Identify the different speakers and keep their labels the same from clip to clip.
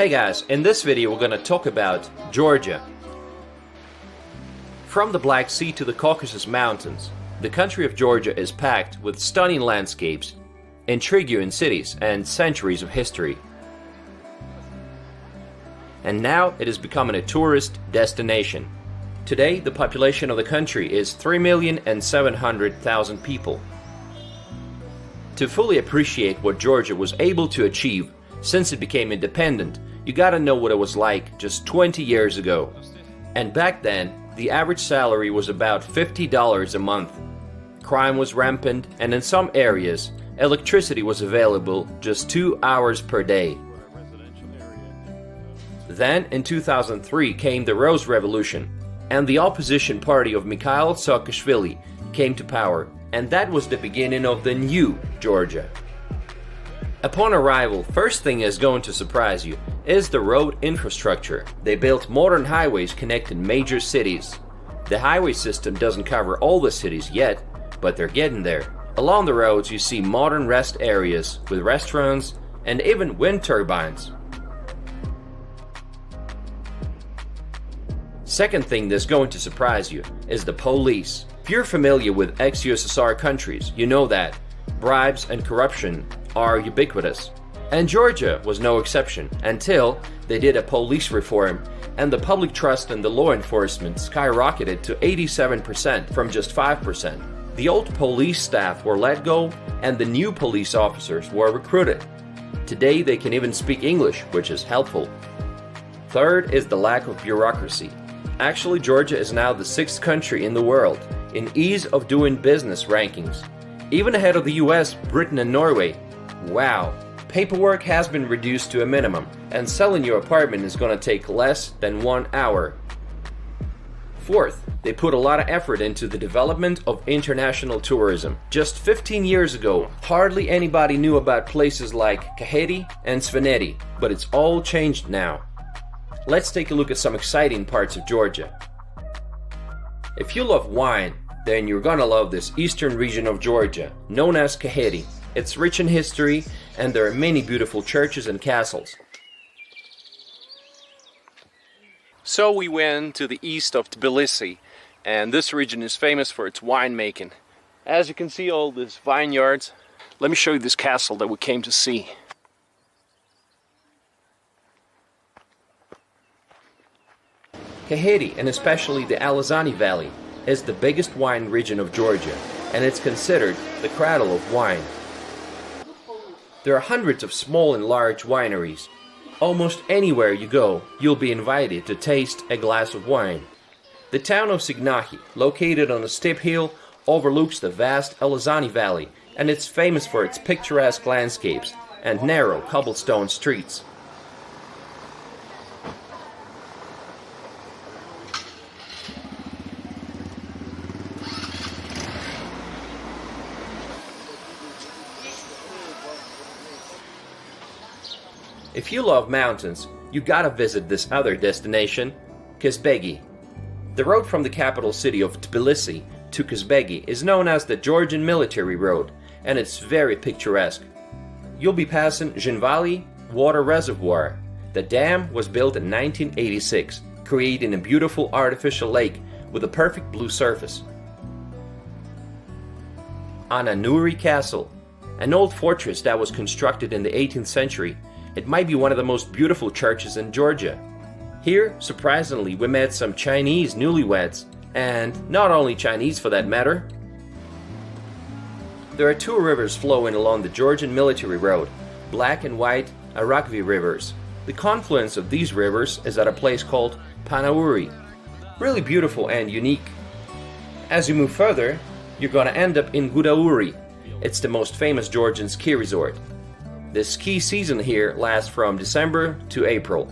Speaker 1: Hey guys, in this video we're gonna talk about Georgia. From the Black Sea to the Caucasus Mountains, the country of Georgia is packed with stunning landscapes, intriguing cities, and centuries of history. And now it is becoming a tourist destination. Today, the population of the country is 3,700,000 people. To fully appreciate what Georgia was able to achieve since it became independent, you gotta know what it was like just 20 years ago. And back then, the average salary was about $50 a month. Crime was rampant, and in some areas, electricity was available just 2 hours per day. Then, in 2003, came the Rose Revolution, and the opposition party of Mikhail Saakashvili came to power, and that was the beginning of the new Georgia. Upon arrival, first thing is going to surprise you is the road infrastructure. They built modern highways connecting major cities. The highway system doesn't cover all the cities yet, but they're getting there. Along the roads you see modern rest areas with restaurants and even wind turbines. Second thing that's going to surprise you is the police. If you're familiar with ex-USSR countries, you know that bribes and corruption are ubiquitous. And Georgia was no exception until they did a police reform and the public trust in the law enforcement skyrocketed to 87% from just 5%. The old police staff were let go and the new police officers were recruited. Today they can even speak English, which is helpful. Third is the lack of bureaucracy. Actually, Georgia is now the 6th country in the world in ease of doing business rankings, even ahead of the US, Britain and Norway. Wow, paperwork has been reduced to a minimum, and selling your apartment is gonna take less than 1 hour. Fourth, they put a lot of effort into the development of international tourism. Just 15 years ago, hardly anybody knew about places like Kakheti and Svaneti, but it's all changed now. Let's take a look at some exciting parts of Georgia. If you love wine, then you're gonna love this eastern region of Georgia, known as Kakheti. It's rich in history, and there are many beautiful churches and castles. So we went to the east of Tbilisi, and this region is famous for its winemaking. As you can see, all these vineyards. Let me show you this castle that we came to see. Kakheti, and especially the Alazani Valley, is the biggest wine region of Georgia, and it's considered the cradle of wine. There are hundreds of small and large wineries. Almost anywhere you go, you'll be invited to taste a glass of wine. The town of Signahi, located on a steep hill, overlooks the vast Alazani Valley, and it's famous for its picturesque landscapes and narrow cobblestone streets. If you love mountains, you gotta visit this other destination, Kazbegi. The road from the capital city of Tbilisi to Kazbegi is known as the Georgian Military Road, and it's very picturesque. You'll be passing Zhinvali Water Reservoir. The dam was built in 1986, creating a beautiful artificial lake with a perfect blue surface. Ananuri Castle, an old fortress that was constructed in the 18th century. It might be one of the most beautiful churches in Georgia. Here, surprisingly, we met some Chinese newlyweds, and not only Chinese for that matter. There are 2 rivers flowing along the Georgian Military Road, Black and White Arakvi rivers. The confluence of these rivers is at a place called Panauri. Really beautiful and unique. As you move further, you're gonna end up in Gudauri. It's the most famous Georgian ski resort. The ski season here lasts from December to April.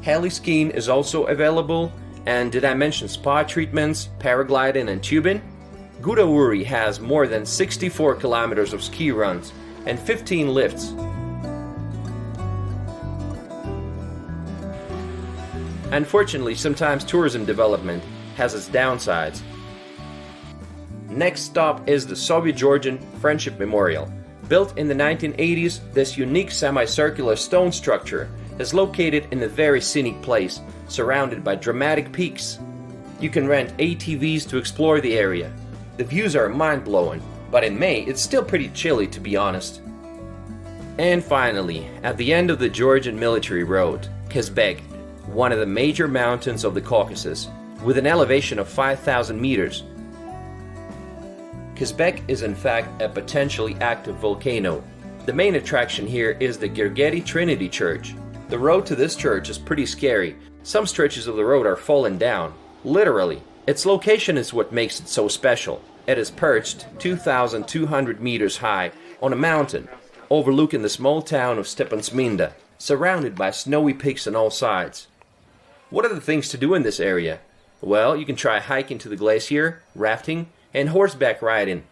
Speaker 1: Heli skiing is also available, and did I mention spa treatments, paragliding and tubing? Gudauri has more than 64 kilometers of ski runs and 15 lifts. Unfortunately, sometimes tourism development has its downsides. Next stop is the Soviet-Georgian Friendship Memorial. Built in the 1980s, this unique semicircular stone structure is located in a very scenic place, surrounded by dramatic peaks. You can rent ATVs to explore the area. The views are mind-blowing, but in May it's still pretty chilly, to be honest. And finally, at the end of the Georgian military road, Kazbek, one of the major mountains of the Caucasus, with an elevation of 5,000 meters. Kazbek is in fact a potentially active volcano. The main attraction here is the Gergely Trinity Church. The road to this church is pretty scary. Some stretches of the road are falling down. Literally. Its location is what makes it so special. It is perched 2,200 meters high on a mountain, overlooking the small town of Stepansminda, surrounded by snowy peaks on all sides. What are the things to do in this area? Well, you can try hiking to the glacier, rafting, and horseback riding.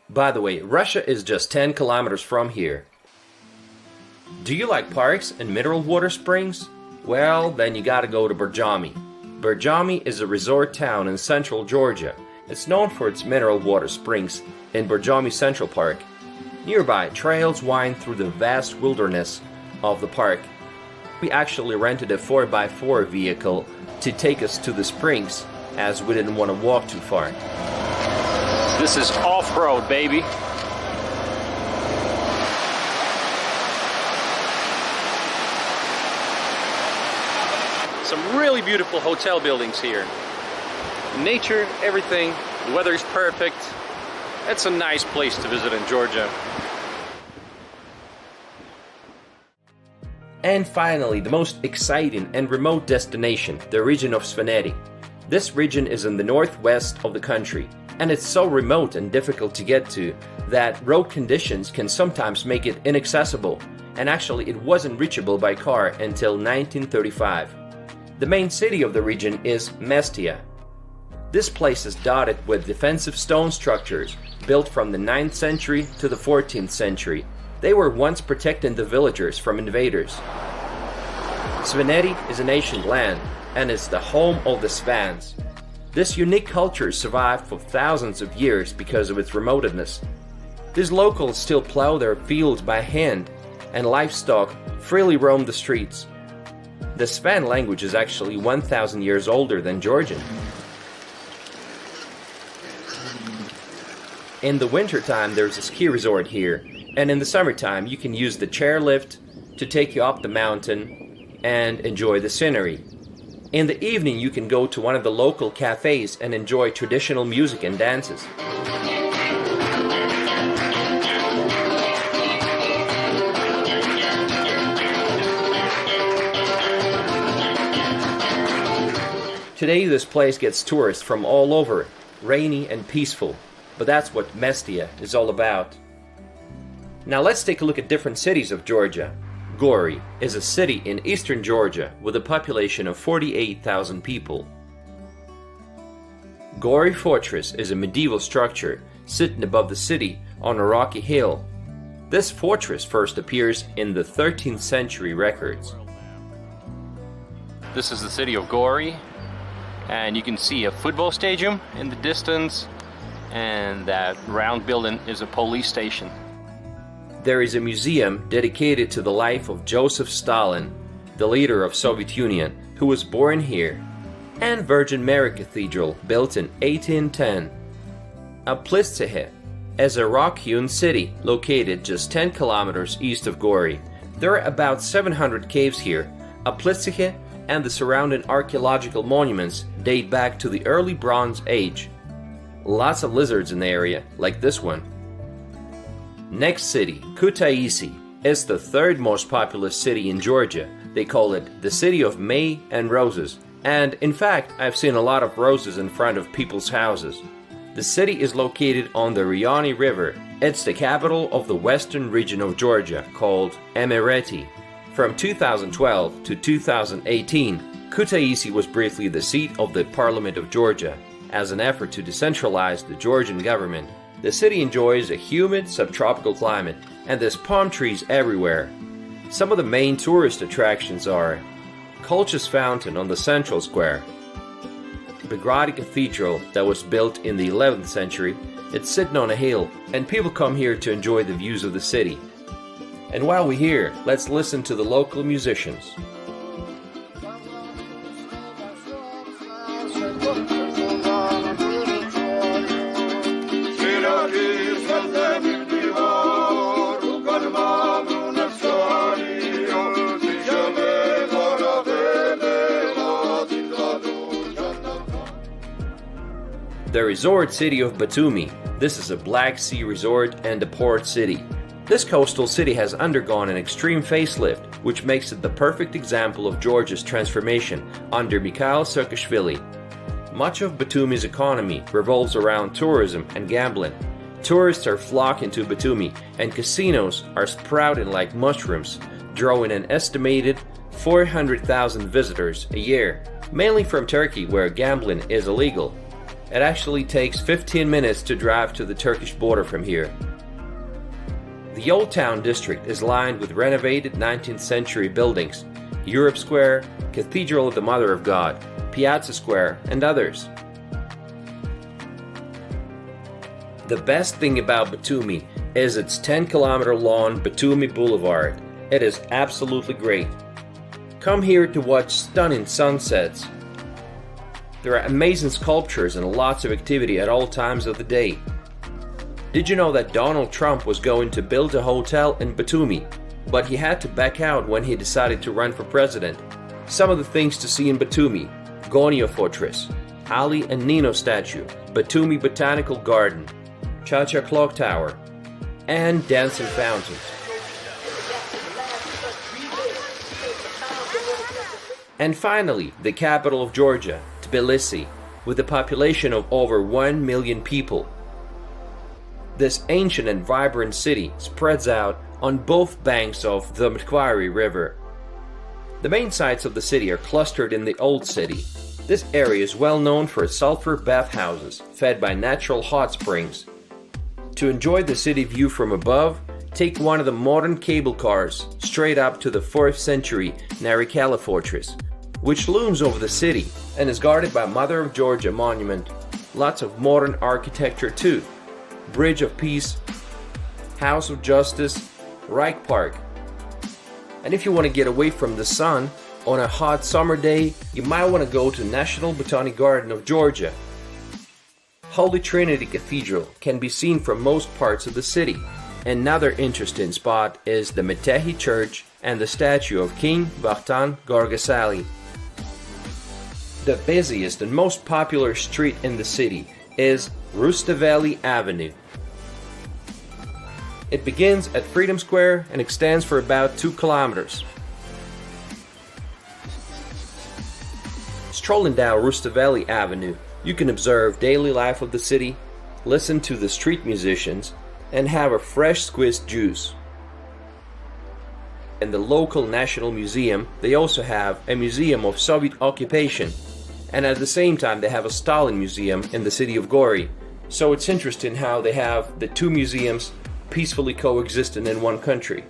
Speaker 1: By the way, Russia is just 10 kilometers from here. Do you like parks and mineral water springs? Well, then you gotta go to Burjami. Burjami is a resort town in central Georgia. It's known for its mineral water springs in Burjami Central Park. Nearby, trails wind through the vast wilderness of the park. We actually rented a 4x4 vehicle to take us to the springs, as we didn't want to walk too far.
Speaker 2: This is off-road, baby. Some really beautiful hotel buildings here. Nature, everything, the weather is perfect. It's a nice place to visit in Georgia.
Speaker 1: And finally, the most exciting and remote destination, the region of Svaneti. This region is in the northwest of the country, and it's so remote and difficult to get to that road conditions can sometimes make it inaccessible, and actually it wasn't reachable by car until 1935. The main city of the region is Mestia. This place is dotted with defensive stone structures built from the 9th century to the 14th century. They were once protecting the villagers from invaders. Svaneti is an ancient land and is the home of the Svans. This unique culture survived for thousands of years because of its remoteness. These locals still plow their fields by hand, and livestock freely roam the streets. The Svan language is actually 1,000 years older than Georgian. In the wintertime, there's a ski resort here, and in the summertime, you can use the chairlift to take you up the mountain and enjoy the scenery. In the evening, you can go to one of the local cafes and enjoy traditional music and dances. Today, this place gets tourists from all over, rainy and peaceful, but that's what Mestia is all about. Now let's take a look at different cities of Georgia. Gori is a city in eastern Georgia with a population of 48,000 people. Gori Fortress is a medieval structure sitting above the city on a rocky hill. This fortress first appears in the 13th century records.
Speaker 2: This is the city of Gori, and you can see a football stadium in the distance, and that round building is a police station.
Speaker 1: There is a museum dedicated to the life of Joseph Stalin, the leader of Soviet Union, who was born here, and Virgin Mary Cathedral, built in 1810. Aplistsihe is a rock-hewn city located just 10 kilometers east of Gori. There are about 700 caves here. Aplistsihe and the surrounding archaeological monuments date back to the early Bronze Age. Lots of lizards in the area, like this one. Next city, Kutaisi, is the third most populous city in Georgia. They call it the city of May and Roses, and in fact, I've seen a lot of roses in front of people's houses. The city is located on the Rioni River. It's the capital of the western region of Georgia, called Emirati. From 2012 to 2018, Kutaisi was briefly the seat of the Parliament of Georgia. As an effort to decentralize the Georgian government, the city enjoys a humid subtropical climate, and there's palm trees everywhere. Some of the main tourist attractions are Kolchis Fountain on the central square, the Cathedral that was built in the 11th century. It's sitting on a hill, and people come here to enjoy the views of the city. And while we're here, let's listen to the local musicians. The resort city of Batumi. This is a Black Sea resort and a port city. This coastal city has undergone an extreme facelift, which makes it the perfect example of Georgia's transformation under Mikhail Saakashvili. Much of Batumi's economy revolves around tourism and gambling. Tourists are flocking to Batumi, and casinos are sprouting like mushrooms, drawing an estimated 400,000 visitors a year, mainly from Turkey, where gambling is illegal. It actually takes 15 minutes to drive to the Turkish border from here. The Old Town district is lined with renovated 19th century buildings, Europe Square, Cathedral of the Mother of God, Piazza Square, and others. The best thing about Batumi is its 10-kilometer long Batumi Boulevard. It is absolutely great. Come here to watch stunning sunsets. There are amazing sculptures and lots of activity at all times of the day. Did you know that Donald Trump was going to build a hotel in Batumi, but he had to back out when he decided to run for president? Some of the things to see in Batumi: Gonia Fortress, Ali and Nino statue, Batumi Botanical Garden, Cha-Cha Clock Tower, and dancing fountains. And finally, the capital of Georgia, Tbilisi, with a population of over 1 million people. This ancient and vibrant city spreads out on both banks of the Macquarie River. The main sites of the city are clustered in the Old City. This area is well known for sulfur bathhouses fed by natural hot springs. To enjoy the city view from above, take one of the modern cable cars straight up to the 4th century Narikala Fortress, which looms over the city and is guarded by Mother of Georgia monument. Lots of modern architecture too. Bridge of Peace, House of Justice, Reich Park. And if you want to get away from the sun on a hot summer day, you might want to go to National Botanic Garden of Georgia. Holy Trinity Cathedral can be seen from most parts of the city. Another interesting spot is the Metehi Church and the statue of King Vakhtang Gorgasali. The busiest and most popular street in the city is Rustaveli Avenue. It begins at Freedom Square and extends for about 2 kilometers. Strolling down Rustaveli Avenue, you can observe daily life of the city, listen to the street musicians, and have a fresh squeezed juice. In the local National Museum, they also have a museum of Soviet occupation, and at the same time they have a Stalin museum in the city of Gori. So it's interesting how they have the two museums peacefully coexisting in one country.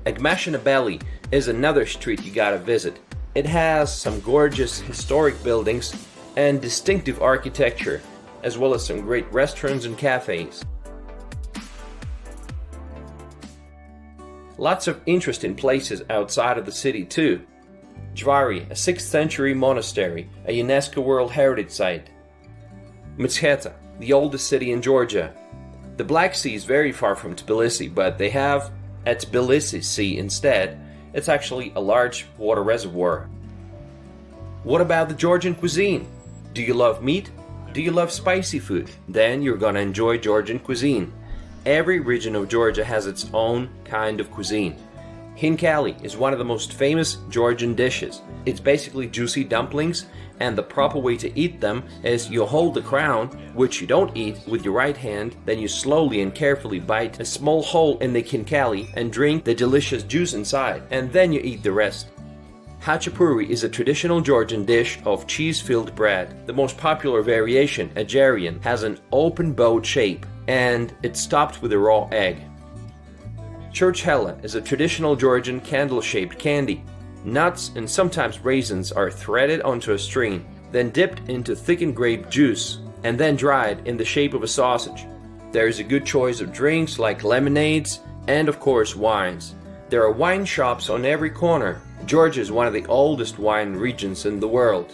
Speaker 1: Agmashinabeli is another street you gotta visit. It has some gorgeous historic buildings and distinctive architecture, as well as some great restaurants and cafes. Lots of interesting places outside of the city too. Jvari, a 6th century monastery, a UNESCO World Heritage Site. Mdheshta, the oldest city in Georgia. The Black Sea is very far from Tbilisi, but they have a Tbilisi Sea instead. It's actually a large water reservoir. What about the Georgian cuisine? Do you love meat? Do you love spicy food? Then you're gonna enjoy Georgian cuisine. Every region of Georgia has its own kind of cuisine. Hinkali is one of the most famous Georgian dishes. It's basically juicy dumplings, and the proper way to eat them is you hold the crown, which you don't eat, with your right hand, then you slowly and carefully bite a small hole in the hinkali and drink the delicious juice inside, and then you eat the rest. Hachapuri is a traditional Georgian dish of cheese-filled bread. The most popular variation, Ajarian, has an open bowed shape, and it's topped with a raw egg. Churchhella is a traditional Georgian candle-shaped candy. Nuts and sometimes raisins are threaded onto a string, then dipped into thickened grape juice, and then dried in the shape of a sausage. There is a good choice of drinks like lemonades, And of course, wines. There are wine shops on every corner. Georgia is one of the oldest wine regions in the world.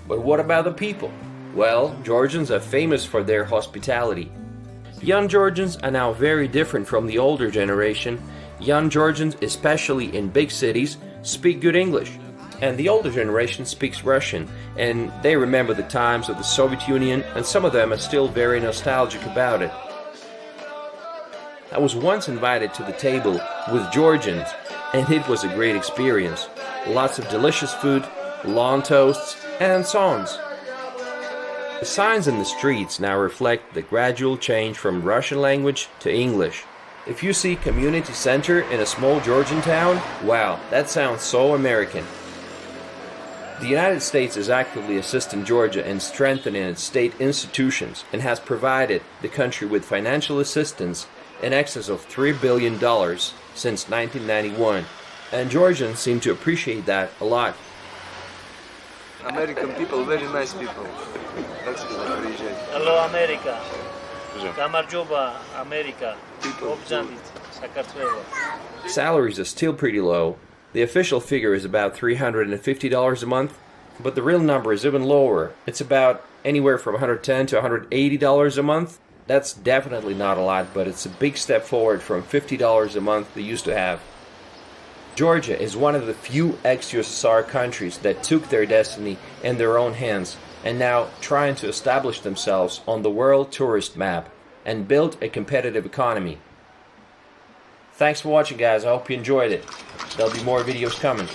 Speaker 1: But what about the people? Well, Georgians are famous for their hospitality. Young Georgians are now very different from the older generation. Young Georgians, especially in big cities, speak good English. And the older generation speaks Russian, and they remember the times of the Soviet Union, and some of them are still very nostalgic about it. I was once invited to the table with Georgians, and it was a great experience. Lots of delicious food, lawn toasts, and songs. The signs in the streets now reflect the gradual change from Russian language to English. If you see community center in a small Georgian town, wow, that sounds so American. The United States is actively assisting Georgia in strengthening its state institutions and has provided the country with financial assistance in excess of $3 billion since 1991, and Georgians seem to appreciate that a lot.
Speaker 3: American people, very nice people. That's what I appreciate.
Speaker 4: Hello, America. Gamarjoba, America. Obzandit, Sakartvelo.
Speaker 1: Salaries are still pretty low. The official figure is about $350 a month, but the real number is even lower. It's about anywhere from $110 to $180 a month. That's definitely not a lot, but it's a big step forward from $50 a month they used to have. Georgia is one of the few ex-USSR countries that took their destiny in their own hands and now trying to establish themselves on the world tourist map and build a competitive economy. Thanks for watching, guys. I hope you enjoyed it. There'll be more videos coming.